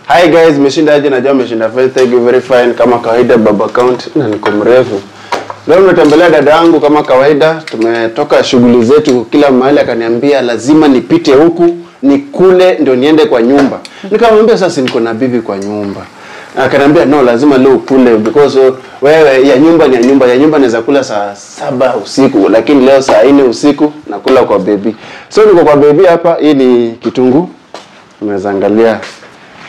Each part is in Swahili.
Hi guys, meshinda aje? Najua meshinda fine. Thank you very fine. Kama kawaida baba account na niko mrefu. Leo nimetembelea dada yangu kama kawaida. Tumetoka shughuli zetu kila mahali, akaniambia lazima nipite huku nikule ndio niende kwa nyumba. Nikamwambia sasa niko na bibi kwa nyumba. Akaniambia no, lazima leo ukule because wewe ya nyumba ni ya nyumba. Ya nyumba naweza kula saa 7 usiku, lakini leo saa 4 usiku nakula kwa baby. So niko kwa baby hapa. Hii ni kitunguu. Unaweza angalia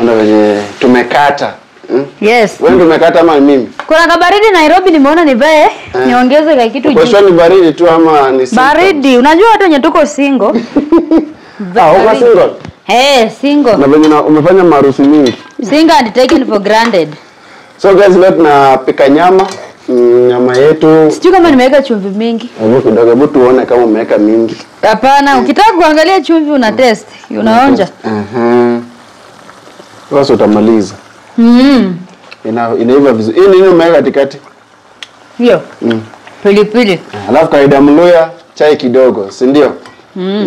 ona venye tumekata. Yes. Wewe ndio umekata ama mimi? Kuna kabaridi Nairobi nimeona ni bae. Niongeze kwa kitu juu. Kwa ni baridi tu ama ni single? Baridi. Unajua watu wenye tuko single. Uko single? Single. Na venye umefanya marusi mingi. Single and taken for granted. So guys, leo tunapika nyama. Nyama yetu. Sijui kama nimeweka chumvi mingi. Hebu kidogo, hebu tuone kama umeweka mingi. Hapana, ukitaka kuangalia chumvi una test. Unaonja. Sasa utamaliza. Inaiva vizuri. Hii nini umeweka katikati? Hiyo. Pilipili. Alafu kaida Mluya chai kidogo, si ndio?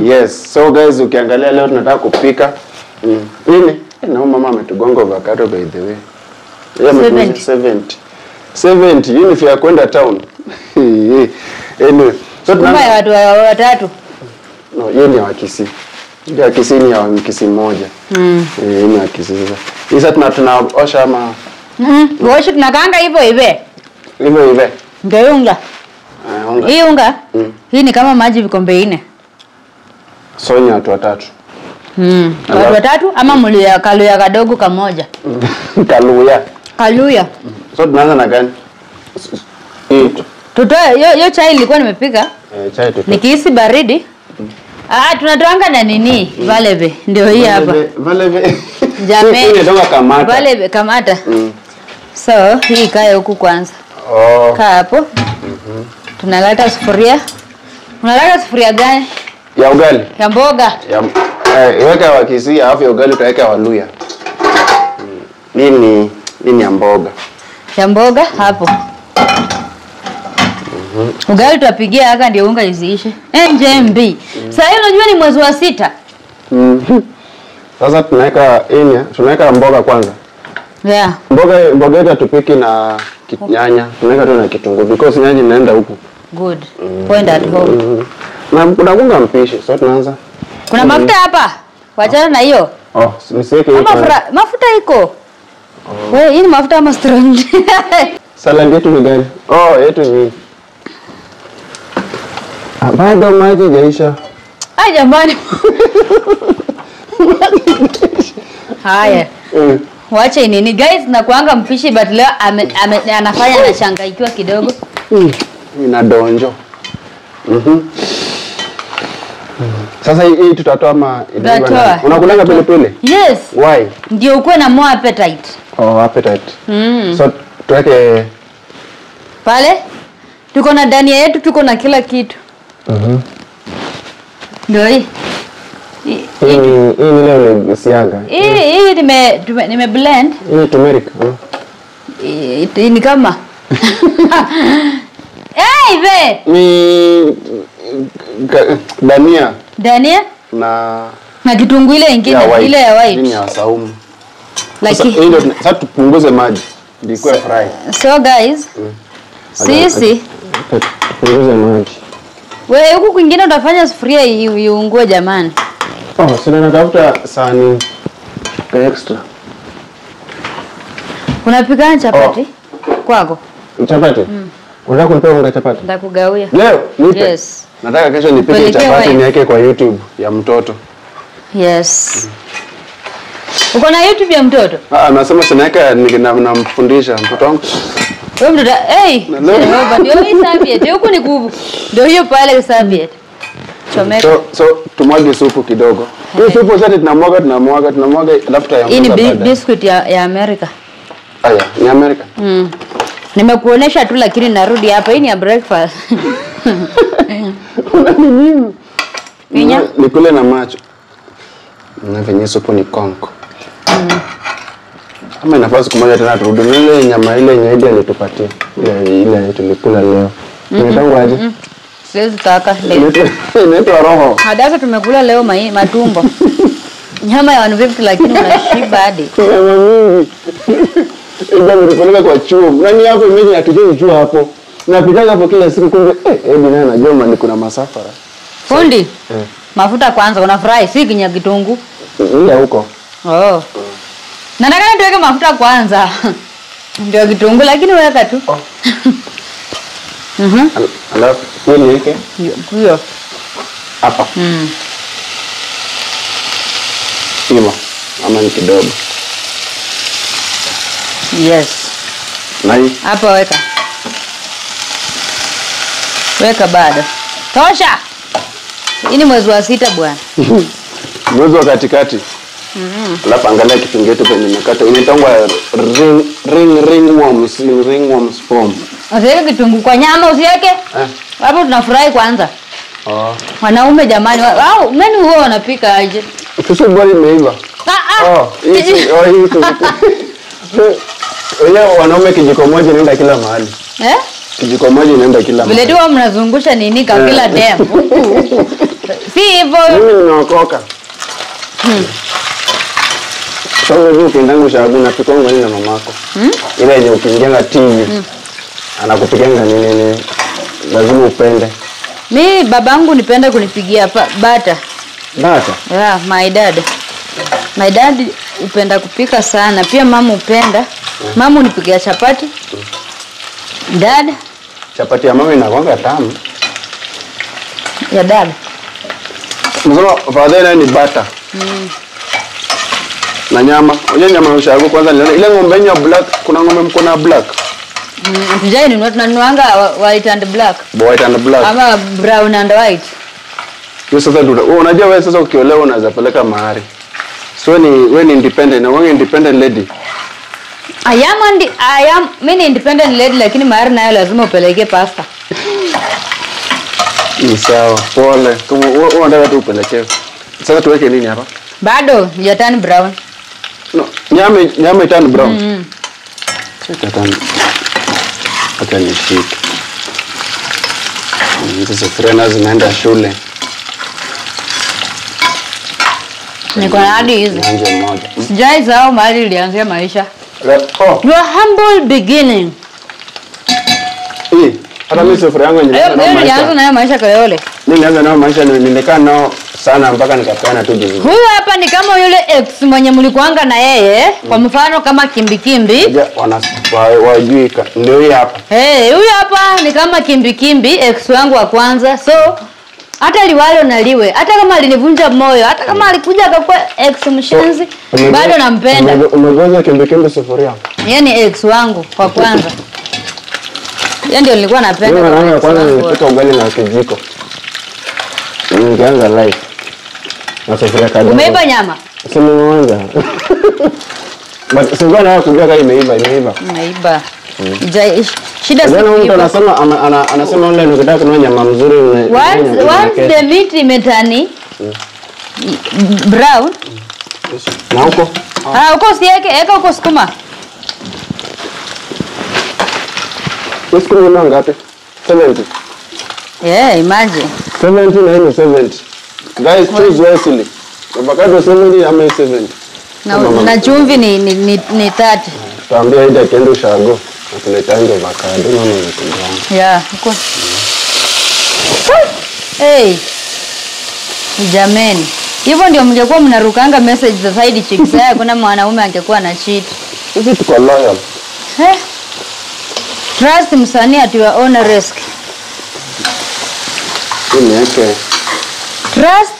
Yes. So guys, ukiangalia leo tunataka kupika nini? Na mama ametugonga avocado by the way. 70 unit ya kwenda town. Anyway, so kama ya watu watatu. No, yeye ni wa Kisii. Ndio Kisii ni wa Kisii moja. Ni wa Kisii sasa. Sasa tunaosha ama Osha tunakaanga hivyo. Hivyo. Ndio unga. Unga. Hii unga. Hii ni kama maji vikombe 4. Sonya watu watatu. Watu watatu ama Mluya Kaluya kadogo kamoja. Kaluya. So tunaanza na gani? Tutoe hiyo chai ilikuwa nimepika. Chai tutoe. Nikihisi baridi. Tunatoanga na nini? Valeve. Ndio hii hapa. Valeve. Jamani. Hii ndio kamata. Valeve kamata. So, hii kae huku kwanza. Kaa hapo. Tunaleta sufuria. Unaleta sufuria gani? Ya ugali. Ya mboga. Weka wa Kisii, alafu ya ugali utaweka wa Luya. Nini ya mboga? Ya mboga hapo. Ugali tutapigia haka ndio unga isiishe. NJMB. Sasa hiyo unajua ni mwezi wa 6. Sasa tunaweka mboga kwanza. Yeah. Mboga yetu tupiki na nyanya. Tunaweka tu na kitunguu because nyanya inaenda huku. Good. Point at home. Na kuna kunga mpishi. So tunaanza. Kuna mafuta hapa. Wachana na hiyo. Nisiweke hiyo. Mafuta iko. Wewe hii ni mafuta ama strong? Salad yetu ni gani? Yetu ni. Bado maji jaisha. Jamani. Haya. Wacha nini guys, na kuanga mpishi but leo anafanya na changaikiwa kidogo. Ina donjo. Sasa hii tutatoa ama tutatoa. Unakulanga pilipili? Yes. Why? Ndio uko na more appetite. Appetite. So tuweke pale. Tuko na dania yetu, tuko na kila kitu. Ndio hii. Hii ni leo ni siaga. Hii nime blend. Hii turmeric. Hii ni kama. Ni dania na kitunguu ile nyingine ile ya white. Ni ya saumu. Lakini sasa tupunguze maji ndio fry. So guys, sisi tupunguze maji. Wewe huku kwingine utafanya sufuria iungue jamani. Sina natafuta sahani extra. Unapika chapati? Kwako? Chapati? Unataka kunipa unga chapati? Nitakugawia. Leo nipe. Yes. Nataka kesho nipike chapati niweke kwa YouTube ya mtoto. Yes. Uko na YouTube ya mtoto? Nasema sinaweka namfundisha mtoto wangu. Wewe mtoto, ndio hii serviette. Huko ni kubu. Ndio hiyo pale serviette. Chomeka. So tumwage supu kidogo. Hii supu zote tunamwaga alafu tayari. Hii ni biscuit ya America. Ni America. Nimekuonesha tu lakini narudi hapa. Hii ni ya breakfast. Nini? Nikule na macho. Na venye supu ni konko. Ama nafasi kumoja tena turudi ile nyama ile nyaidi alitupatia. Ile tulikula leo. Nimetangu aje? Siwezi taka leo. Inaitwa roho. Hadaka tumekula leo matumbo. Nyama ya 150 lakini unashiba hadi. Nyama mingi. Ndio nilipeleka kwa chuo. Nani hapo mimi atujue chuo hapo. Napitaga hapo kila siku kumbe naye anajua mali kuna masafara. Fundi. Mafuta kwanza unafurahi si kinya kitunguu. Ndio huko. Oh. Nataka tuweke mafuta kwanza. Ndio kitunguu lakini weka tu. Alafu nini yake? Hiyo. Hapa. Himo. Ama ni kidogo. Yes. Nai. Hapa weka. Weka bado. Tosha. Hii ni mwezi wa 6 bwana. Mwezi wa katikati. Alafu angalia kitunguu yetu penye nimekata. Inaitangwa ringworms form. Usiweke kitunguu kwa nyama usiweke. Hapo tunafurahi kwanza. Wanaume jamani, wao mimi huwa wanapika aje? Sasa bwana imeiva. Wao wanaume kijiko moja inaenda kila mahali. Kijiko moja inaenda kila mahali. Vile tu mnazungusha nini kwa kila dem. Si hivyo. Mimi nimeokoka. Sasa wewe ukiendangu shabu napika ngani na mamako. Ile yenye ukiingia TV. Anakupikia nini? Lazima upende. Mimi babangu nipenda kunipigia bata. Bata? Yeah, my dad. My dad upenda kupika sana. Pia mama upenda. Mama unipigia chapati. Dad. Chapati ya mama inakuwa tamu. Ya dad. Mzee father ni bata. Na nyama. Unajua nyama ya ushago kwanza niliona ile ng'ombe ya black, kuna ng'ombe mkona black. Tujai ni tunanuanga white and black. White and black. Ama brown and white. Sasa unajua wewe sasa ukiolewa unaweza peleka mahari. So wewe ni independent, na wewe independent lady. I am mimi independent lady lakini mahari nayo lazima upeleke pasta. Ni sawa. Pole. Kama wewe unataka tu upeleke. Sasa tuweke nini hapa? Bado ya turn brown. No, nyama turn brown. Sasa turn. Hata ni shit. Hizo frena zinaenda shule. Niko na hadi hizi. Nje moja. Sijai zao mahali ilianzia maisha. Your humble beginning. Hata mimi safari yangu nilianza nayo maisha Kayole. Mimi nilianza nayo maisha nilikaa nao sana mpaka nikapeana tu dizi. Huyu hapa ni kama yule ex mwenye mlikuanga na yeye, kwa mfano kama Kimbi. Wajui ndio huyu hapa. Huyu hapa ni kama Kimbi ex wangu wa kwanza. So hata liwalo na liwe, hata kama alinivunja moyo, hata kama alikuja akakuwa ex mshenzi, bado nampenda. Umegonja Kimbi sufuria. Yeye ni ex wangu wa kwanza. Yeye ndio nilikuwa napenda. Mimi kwanza nilipika ugali na kijiko. Ningeanza live. Na sufuria kadhaa. Umeiba nyama? Simeanza. But singona na kujua kama imeiva. Imeiba. Shida si mtu anasema online ukitaka kununua nyama mzuri once the meat imetani brown. Na huko? Huko siweke, eka huko sukuma. Sukuma ngapi? 70. Yeah, imagine. 70 na 70. Guys, choose wisely. Avocado 70 ama 70. Na chumvi ni 30. Tuambia ida kendo ushago. Natuleta nje avocado na mimi. Yeah, huko. Jameni. Hivyo ndio mngekuwa mnarukanga message za side chicks. Kuna mwanaume angekuwa na cheat. Sisi tuko loyal. Trust msanii at your own risk. Trust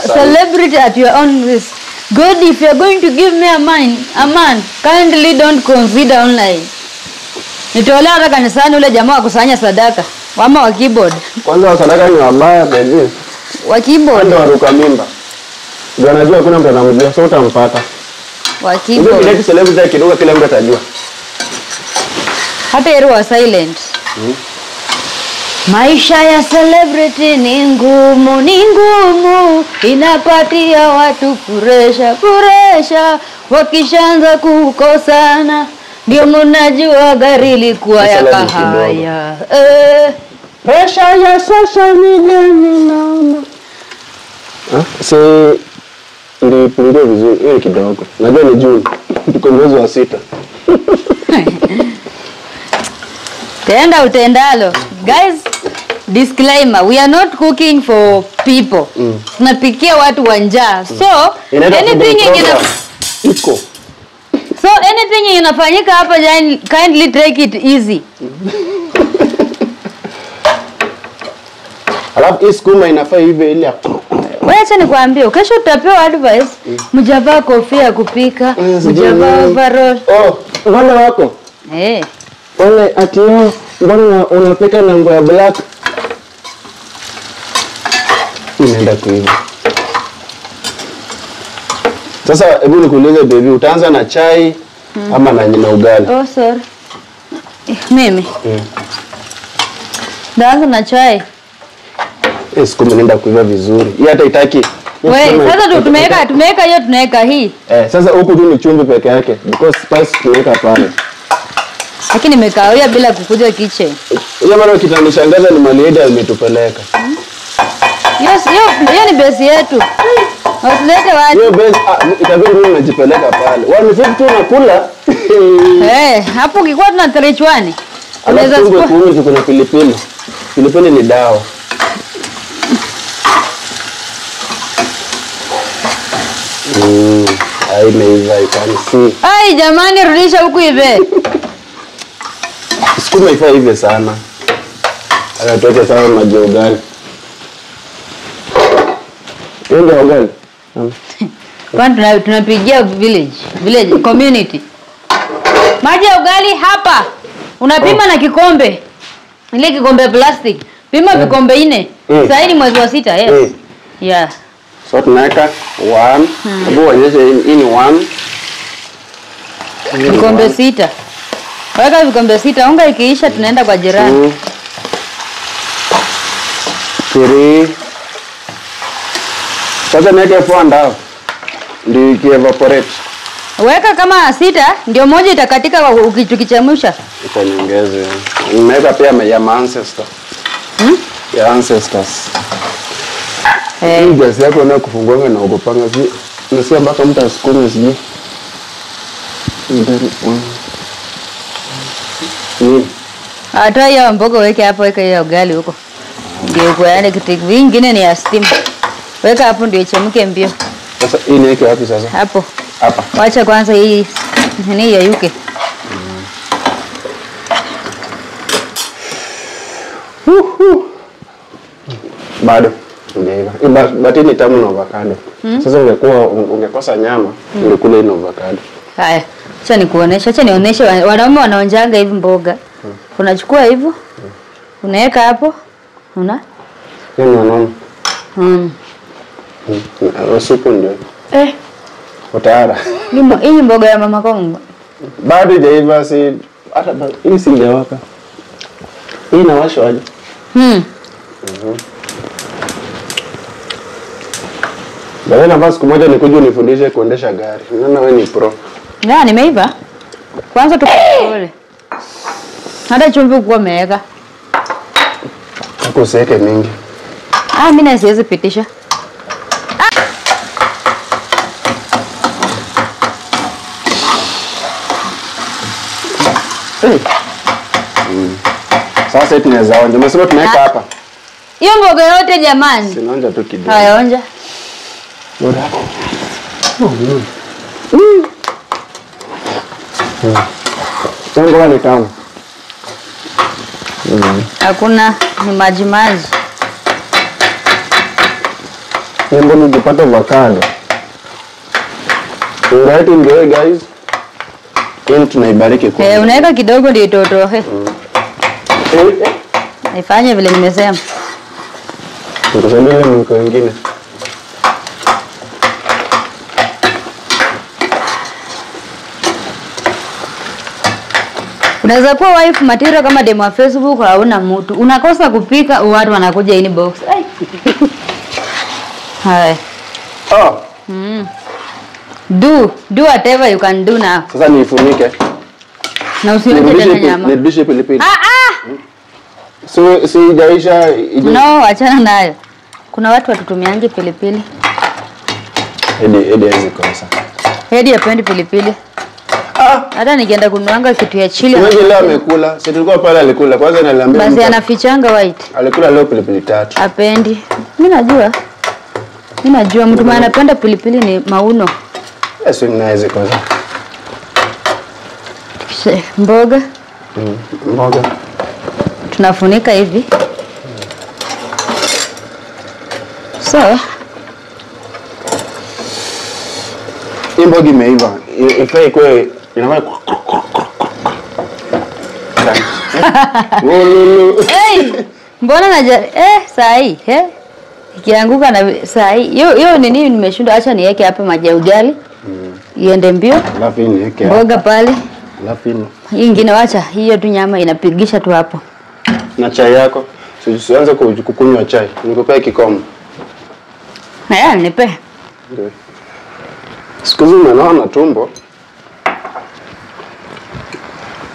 celebrity at your own risk. God, if you're going to give me a man, kindly don't consider online. Nitolea hata kanisani ule jamaa akusanya sadaka. Wama wa keyboard. Kwanza sadaka ni wabaya baby. Wa keyboard. Ndio waruka mimba. Ndio anajua kuna mtu anamjua, sio utampata. Wa keyboard. Ndio ile celebrity kidogo kila mtu atajua. Hata yeye wa silent. Maisha ya celebrity ni ngumu, inapatia watu puresha, wakishaanza kukosana, ndio mnajua gari likuwa ya kahaya. Pressure ya social media ninaona. Nilipungua vizuri, hiyo kidogo. Najua ni June. Tuko mwezi wa 6. Tenda utendalo. Guys, disclaimer, we are not cooking for people. Tunapikia watu wa njaa. So, anything inafanyika hapa, kindly take it easy. Alafu iskuma inafaa hivi ile. Wewe acha nikwambie, kesho tutapewa advice, mjavaa kofia kupika, mjavaa overall. Mbona wako? Wale ati mbona unapika na nguo ya black? Inaenda kuiva. Sasa hebu nikuulize baby, utaanza na chai ama na ugali? Oh sorry. Mimi. Ndaanza na chai. Siku mnaenda kuiva vizuri. Hii hata itaki. Wewe sasa tumeweka hiyo tunaweka hii. Sasa huku tu ni chumvi peke yake because spice tunaweka pale. Lakini nimekawia bila kukuja kitchen. Ile mara kitanishangaza ni Malieda imetupeleka. Yes, hiyo ni base yetu. Wasilete watu. Hiyo base itabidi mimi najipeleka pale. 150 unakula. Hapo ukikuwa tuna trichwani. Unaweza kuuza kuna pilipili. Pilipili ni dawa. Imeiva ikanisi. Ai jamani rudisha huku hivi. Sukuma ifaa hivi sana. Anatoka sana maji ya ugali. Ndio ugali. Kwani tunapigia village community. Maji ya ugali hapa. Unapima na kikombe. Ile kikombe plastic. Pima vikombe 4. Sasa ni mwezi wa 6, yes. Yeah. So tunaweka 1. Hebu onyesha hii ni 1. Vikombe 6. Weka vikombe 6. Unga ikiisha tunaenda kwa jirani. 3. Sasa naweka 4 ndio ikievaporate. Weka kama 6 ndio moja itakatika ukichemsha. Itanyongeze. Nimeweka pia ya ancestor. Ya ancestors. Hii gasi yako na kufungua na ukopanga zi. Unasikia mpaka mtu asikume siji. Atoa hiyo mboga weke hapo, weka hiyo ugali huko. Ndio kwa yani kitu vingine ni ya steam. Weka hapo ndio ichemke mbio. Sasa hii niweke wapi sasa? Hapo. Hapa. Wacha kwanza hii nini ya yuke. Bado ungeiva. Batini tamu na avocado. Sasa ungekosa nyama, ungekula ino avocado. Haya. Acha nikuonesha, acha nionyeshe wanaume wanaonjanga hivi mboga. Unachukua hivyo. Unaweka hapo. Una? Ni wanaume. Supu ndio. Utayara. Hii mboga ya mama Kongo. Bado hajaiva si hata hii singewaka. Hii inawashwa aje? Baada na basi kumoja nikuje unifundishe kuendesha gari. Naona wewe ni pro. Nimeiva. Kwanza tukole. Hata chumvi kwa mega. Usiweke mingi. Mimi na siwezi pitisha. Sasa tunaweza onja. Umesema tunaweka hapa. Hiyo mboga yote jamani. Sinaonja tu kidogo. Haya onja. Bora. Tango ni tamu. Hakuna ni maji. Nembo nijipata avocado. Alright ndio guys. Hii tunaibariki kwa. Unaweka kidogo ndio itotohe. Ifanye vile nimesema. Tutasaidia mko wengine. Unaweza kuwa wife material kama demo wa Facebook hauna mtu. Unakosa kupika watu wanakuja inbox. Hai. Do whatever you can do now. Sasa nifunike. Na usiweke tena nyama. Nirudishe pilipili. So si jaisha no, achana nayo. Kuna watu watutumiange pilipili. Hedi hizi kosa. Hedi hapendi pilipili. Hata nikienda kunuanga kitu ya chili. Wewe leo amekula. Si tulikuwa pale alikula. Kwanza naliambia. Basi anafichanga white. Alikula leo pilipili 3. Hapendi. Mimi najua mtu mwana anapenda pilipili ni Mauno. Yes, na hizi kosa. Mboga. Mboga. Tunafunika hivi. So, hii mboga imeiva. Ifai kwa inafaa. Hey, mbona sahi, ikianguka na sahi. Hiyo nini nimeshinda, acha niweke hapa maji ya ugali. Iende mbio. Alafu niweke mboga pale. Alafu hii nyingine wacha, hiyo tu nyama inapigisha tu hapo. Na chai yako. Usianze kukunywa chai. Nikupea kikombe. Haya, nipe. Ndio. Siku hizi naona tumbo.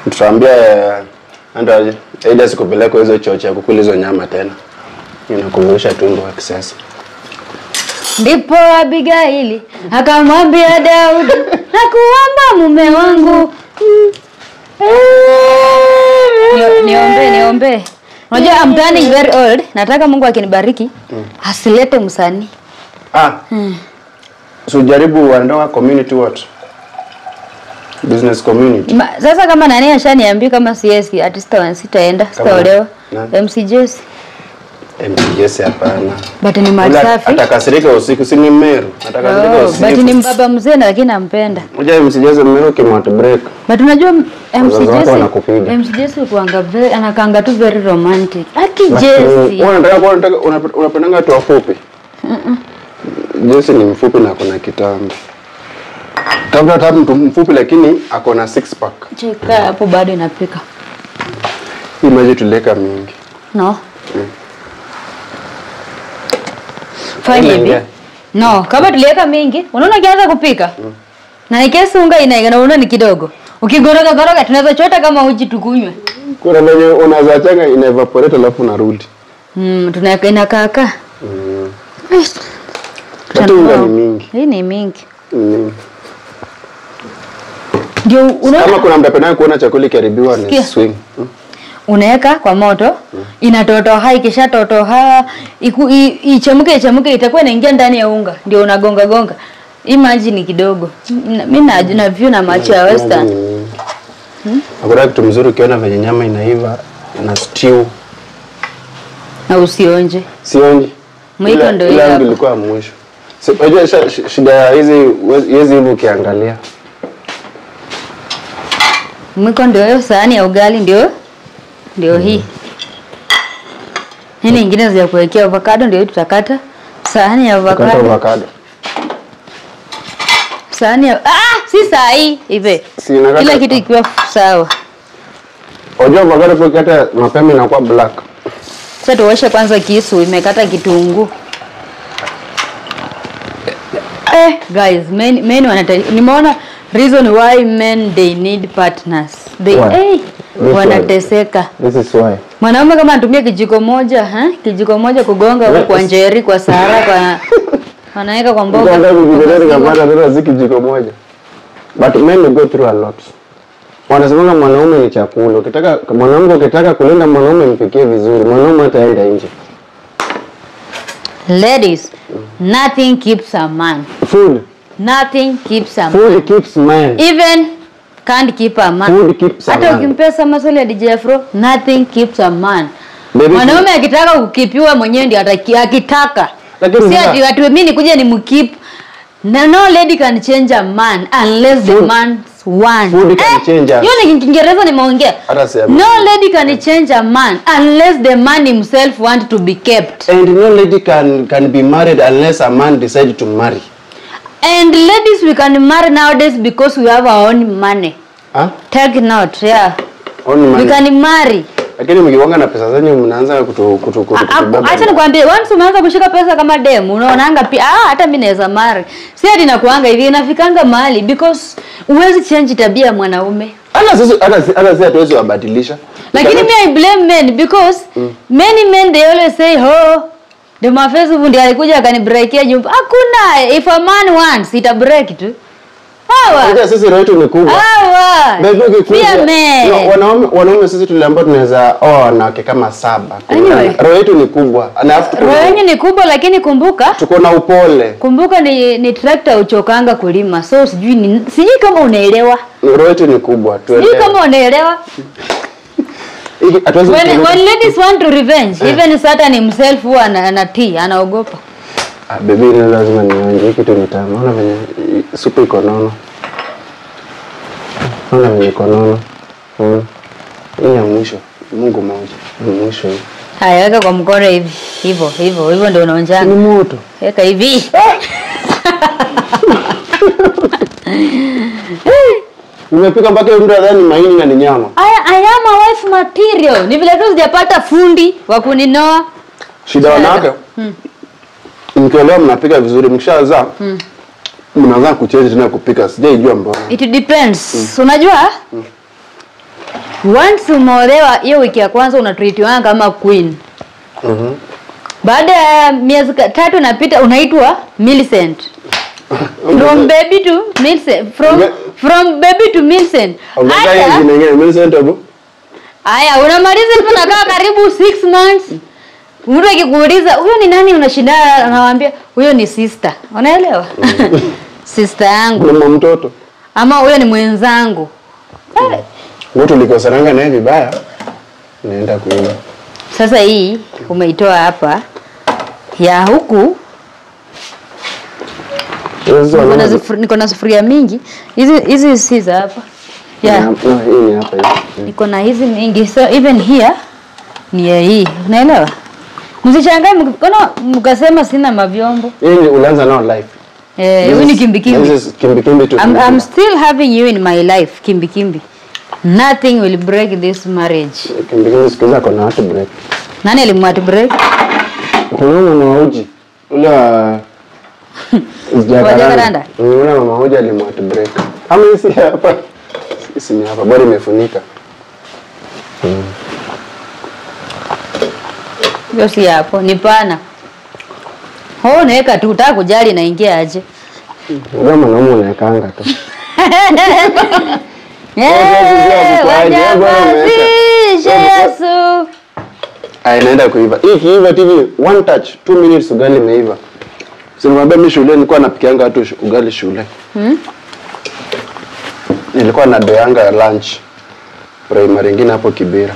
Tutaambia andaje. Aida sikupeleka hizo chocha ya kukula hizo nyama tena. Inakumbusha tumbo wa kisasa. Ndipo Abigaili akamwambia Daudi, nakuomba mume wangu. Niombe. Unajua I'm turning very old. Nataka Mungu akinibariki asilete msanii. So jaribu uandoa community what? Business community. Sasa kama nani ashaniambia kama CS sitaenda, sitaolewa. MCJs. MCJs hapana. But ni masafi. Atakasirika usiku, si ni Meru. Atakasirika usiku. But ni mbaba mzee lakini nampenda. Unajua MCJs Meru kimwata break. But unajua MCJs kuanga very anakanga tu very romantic. Aki Jesse. Unapendanga tu wafupi? Jesse ni mfupi na kuna kitambi. Kabla mtu mfupi lakini ako na 6 pack. Cheka hapo bado inapika. Hii maji tuleka mingi. No. Fine hivi. No, kama tuliweka mingi, unaona kianza kupika. Na ikesi unga inaiga na unaona ni kidogo. Ukigoroga tunaweza chota kama uji tukunywe. Kuna venye unaweza changa ina evaporate alafu unarudi. Tunaweka inakaka. Unga ni mingi. Hii ni mingi. Ndio unaona kama kuna mtapenda kuona chakula karibiwa ni swing. Unaweka kwa moto, inatotoha, ikisha totoha, ichemuke itakuwa inaingia ndani ya unga. Ndio unagonga. Imagine kidogo. Mimi na view na macho ya western. Hakuna kitu mzuri ukiona venye nyama inaiva na stew. Na usionje. Sionje. Mwiko ndio hiyo. Ile ilikuwa mwisho. Unajua shida hizi hizi ukiangalia. Mwiko ndio hiyo, sahani ya ugali ndio hii. Hii nyingine za kuwekea avocado ndio tutakata. Sahani ya avocado. Sahani ya si sahi hivi. Kila kitu ikiwa sawa. Unajua avocado ukikata mapema inakuwa black. Sasa tuoshe kwanza kisu, imekata kitunguu. Guys, men nimeona reason why men they need partners. They wanateseka. This is why. Mwanaume kama anatumia kijiko moja kugonga huko kwa njeri kwa Sahara kwa wanaweka kwa mboga. Ndio kijiko moja. But men go through a lot. Wanasema mwanaume ni chakula. Ukitaka kulinda mwanaume mpikie vizuri. Mwanaume ataenda nje. Ladies, nothing keeps a man. Food. Nothing keeps a man. Food keeps man. Even can't keep a man. Food keeps a man. Hata ukimpesa maswali ya DJ Afro, nothing keeps a man. Mwanaume akitaka kukipiwa mwenyewe ndio akitaka. Si ati mimi nikuja ni mkeep. No lady can change a man unless the man wants. Food can change us. Hiyo ni Kiingereza nimeongea. No lady can change a man unless the man himself want to be kept. And no lady can be married unless a man decide to marry. And ladies we can marry nowadays because we have our own money. Take note, yeah. Own money. We can marry. Lakini mkiwanga na pesa zenyu mnaanza kutubeba. Acha nikwambie, once umeanza kushika pesa kama demu, unaonanga pia hata mimi naweza marry. Si hadi nakuanga hivi inafikanga mahali because uwezi change tabia ya mwanaume. Hata sisi hatuwezi kubadilisha. Lakini mimi I blame men because many men they always say Ndio mafesu ndio alikuja akanibreakia jumba. Hakuna, if a man wants ita break tu. Hawa. Unajua sisi roho yetu ni kubwa. Hawa. Wanaume sisi tuliambiwa tunaweza wanawake kama 7. Anyway. Roho yetu ni kubwa. Roho yenyu ni kubwa lakini kumbuka tuko na upole. Kumbuka ni tractor uchokanga kulima. So sijui kama unaelewa. Roho yetu ni kubwa. Sijui kama unaelewa. When ladies want to revenge, even Satan himself huwa anaogopa. Baby ni lazima nionje kitu nitamu. Unaona venye supu iko nono. Unaona venye iko nono. Hii ya mwisho. Mungu mmoja. Mwisho. Haya weka kwa mkono hivi. Hivyo ndio unaonjanga. Ni moto. Weka hivi. Umepika mpaka mtu adhani mahindi na ni nyama. I am a wife material. Ni vile tu sijapata fundi wa kuninoa. Shida wanawake. Mkielewa mnapika vizuri, mkishazaa mnaanza kucheza tena kupika. Sijaijua mbona. It depends. Unajua? Once umeolewa hiyo wiki ya kwanza unatreatiwa kama queen. Baada ya miezi 3 napita unaitwa Millicent. From baby to Millicent. From baby to Millicent. Haya nyingine Millicent hapo. Haya unamaliza tunakaa karibu 6 months. Mtu akikuuliza huyo ni nani unashinda anawaambia huyo ni sister. Unaelewa? Sister yangu. Mama mtoto. Ama huyo ni mwenzangu. Wote ulikosana naye vibaya. Naenda kuiba. Sasa hii umeitoa hapa ya huku. Niko na sufuria mingi. Hizi si za hapa. Yeah. Hii ni hapa hivi. Niko na hizi mingi. So even here ni ya hii. Unaelewa? Msichangae mkasema sina mavyombo. Hii ulianza nao life. Hivi ni kimbikimbi. This is kimbikimbi tu. I'm still having you in my life, kimbikimbi. Nothing will break this marriage. Kimbikimbi sikiza kuna watu break. Nani alimwatu break? Kuna mama Uji. Ule Wajakaranda. Ule mama Uji alimwatu break. Ama hisi hapa. Hisi ni hapa, bora imefunika. Yosi hapo, ni pana. Naweka tu utaka kujali naingia aje. Ndio mwanaume unawekanga tu. Yesu. Naenda kuiva. Hii kiiva TV 1 touch 2 minutes ugali imeiva. Sinimwambia mimi shule nilikuwa napikianga watu ugali shule. Nilikuwa na doyanga lunch. Primary nyingine hapo Kibera.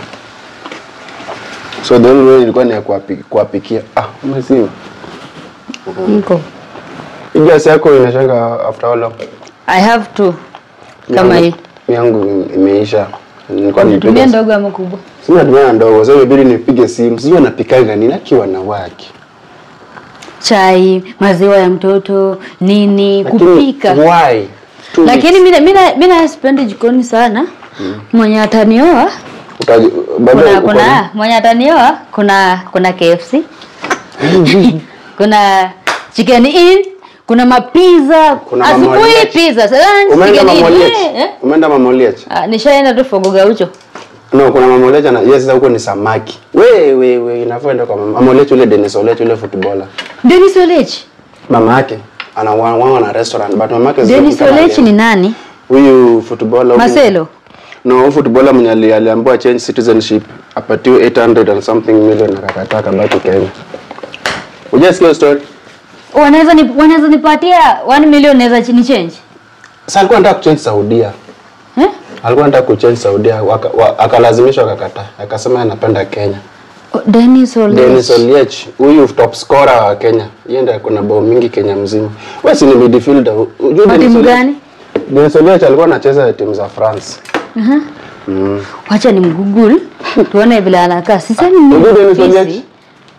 So the only way ilikuwa ni kuwapikia. Umezima. Niko. Gas yako inashanga after how long? I have to. Kama hii. Yangu imeisha. Nilikuwa nitumia ndogo ama kubwa. Sina tumia ndogo. Sasa inabidi nipige simu. Sijui anapikanga nini akiwa na wake. Chai, maziwa ya mtoto, nini, kupika. Why? Lakini mimi sipendi jikoni sana. Mwenye atanioa mwenye atanioa kuna KFC. Kuna chicken in, kuna mapizza, asubuhi pizza. Umeenda Mama Oliech? Nishaenda tu Fogo Gaucho. No, kuna Mama Oliech na yes huko ni samaki. We inafuenda kwa Mama Oliech ule Dennis Oliech ule footballer. Dennis Oliech? Mama yake ana na restaurant but mama yake Dennis Oliech ni nani? Huyu footballer. Marcelo. No, footballer mwenye aliambiwa change citizenship apatiwe 800 and something million akakataa kabaki Kenya. Unasikia story? Wanaweza nipatia 1 million naweza ni change. Sasa alikuwa anataka kuchange Saudia. Alikuwa anataka kuchange Saudia akalazimishwa akakataa. Akasema anapenda Kenya. Dennis Oliech, huyu top scorer wa Kenya. Yeye ndiye kuna bao mingi Kenya mzima. Wewe si ni midfielder. Unajua timu gani? Dennis Oliech alikuwa anacheza timu za France. Wacha ni mgoogle tuone vile anakaa. Sasa ni Dennis Oliech.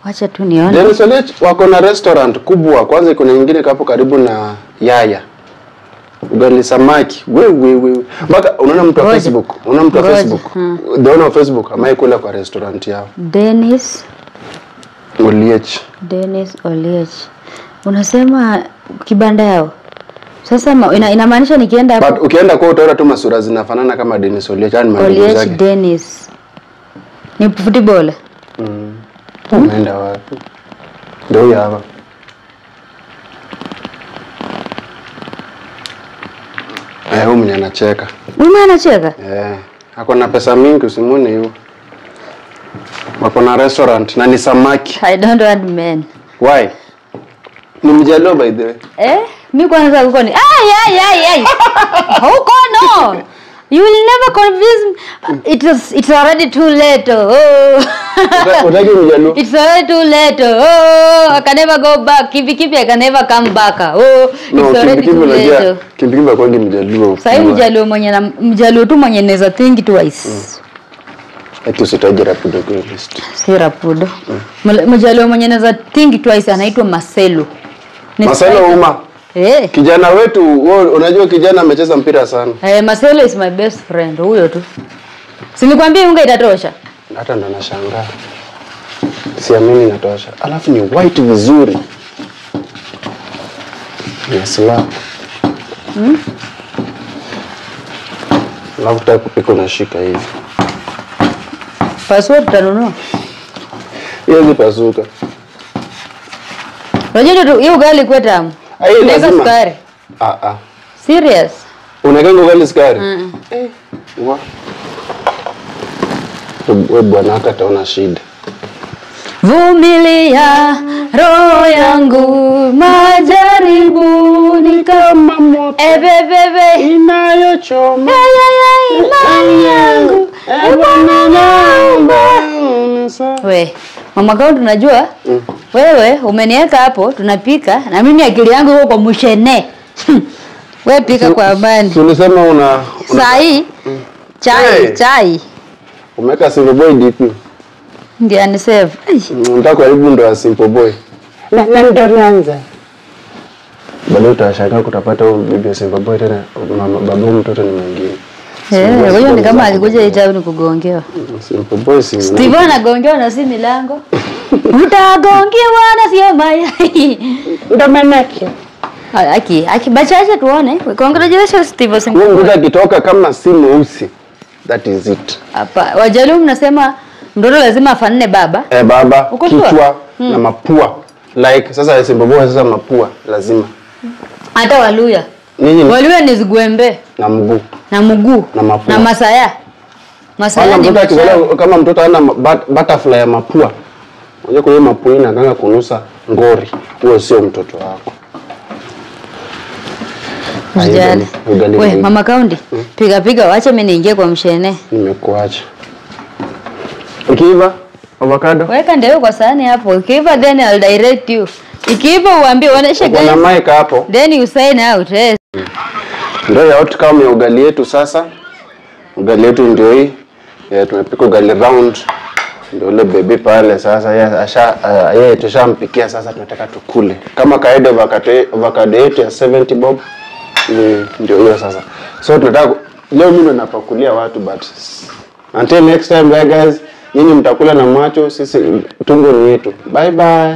Wacha tu nione. Dennis Oliech wako na restaurant kubwa. Kwanza kuna nyingine hapo karibu na Yaya. Ugali samaki. Wewe. Mpaka unaona mtu wa Facebook. The owner of Facebook amaikula kwa restaurant yao. Dennis Oliech. Unasema kibanda yao. Sasa inamaanisha nikienda hapo. But ukienda kwa utaona tu masura zinafanana kama Dennis Oliech, yani maneno zake. Dennis. Ni footballer. Unaenda wapi? Ndio hapa. Huyu mwenye anacheka. Mimi anacheka? Ako na pesa mingi usimwone hiyo. Wako na restaurant na ni samaki. I don't want men. Why? Ni Mjaluo by the way. Mimi kwanza huko ni ai. Huko no. You will never convince me. It's already too late. Unajua Mjaluo? It's already too late. I can never go back. Kipi I can never come back. It's already too late. Kipi kwa nini Mjaluo? Sasa Mjaluo tu mwenye naweza think twice. Eti usitaje Rapudo kwa list. Si Rapudo. Mjaluo mwenye naweza think twice anaitwa Marcelo. Marcelo Uma. Kijana wetu, unajua kijana amecheza mpira sana. Marcelo is my best friend, huyo tu. Si nikwambie unga itatosha. Hata ndo nashangaa. Siamini inatosha. Alafu ni white vizuri. Yes, la. Alafu taka kupika unashika hivi. Password tanunua. Hiyo pasuka. Unajua tu hiyo ugali kwa tamu. Unaweka sukari. Serious? Unaweka ugali sukari? Wa. Wewe bwana hata taona shida. Vumilia roho yangu majaribu ni kama moto. Bebe inayochoma. Imani yangu. Mama Kaundi unajua? Wewe umeniweka hapo tunapika na mimi akili yangu huko kwa mshene. Wewe pika kwa amani. Tulisema una Sai. Chai. Umeweka Simple Boy DP. Ndiye anisave. Unataka karibu ndo Simple Boy. Na ndo nianza. Bado utashangaa kutapata huyo bibi Simple Boy tena babu mtoto ni mwingine. Wewe ni kama alikuja itauni kugongewa. Simple Boy si. Steve anagongewa na si milango. Utagongewa na sio mayai. Ndo manake. Bachaje tuone. Congratulations Steve Simple. Mungu akitoka kama si mweusi. That is it. Hapa Wajaluo mnasema mtoto lazima afanane baba. Baba, kichwa na mapua. Like sasa Simple Boy sasa mapua lazima. Hata Waluya. Waluya ni zigwembe na mguu. Na mguu na mapua. Na Masaya. Masaya ni kama mtoto ana butterfly ya mapua. Unajua kwa hiyo mapua inaganga kunusa ngori. Huyo sio mtoto wako. Wewe Mama Kaundi, piga waache mimi niingie kwa mshene. Nimekuacha. Ikiiva avocado. Weka ndio kwa sahani hapo. Ikiiva then I'll direct you. Ikiiva uambie waoneshe guys. Kuna mic hapo. Then you sign out. Ndio ya outcome ya ugali yetu sasa. Ugali yetu ndio hii. Tumepika ugali round. Ndio ile baby pale sasa yeye tushampikia sasa tunataka tukule. Kama kaida avocado yetu ya 70 bob. Ndio hiyo sasa. So tunataka leo mimi napakulia watu but until next time guys, nyinyi mtakula na macho, sisi tumbo ni yetu. Bye bye.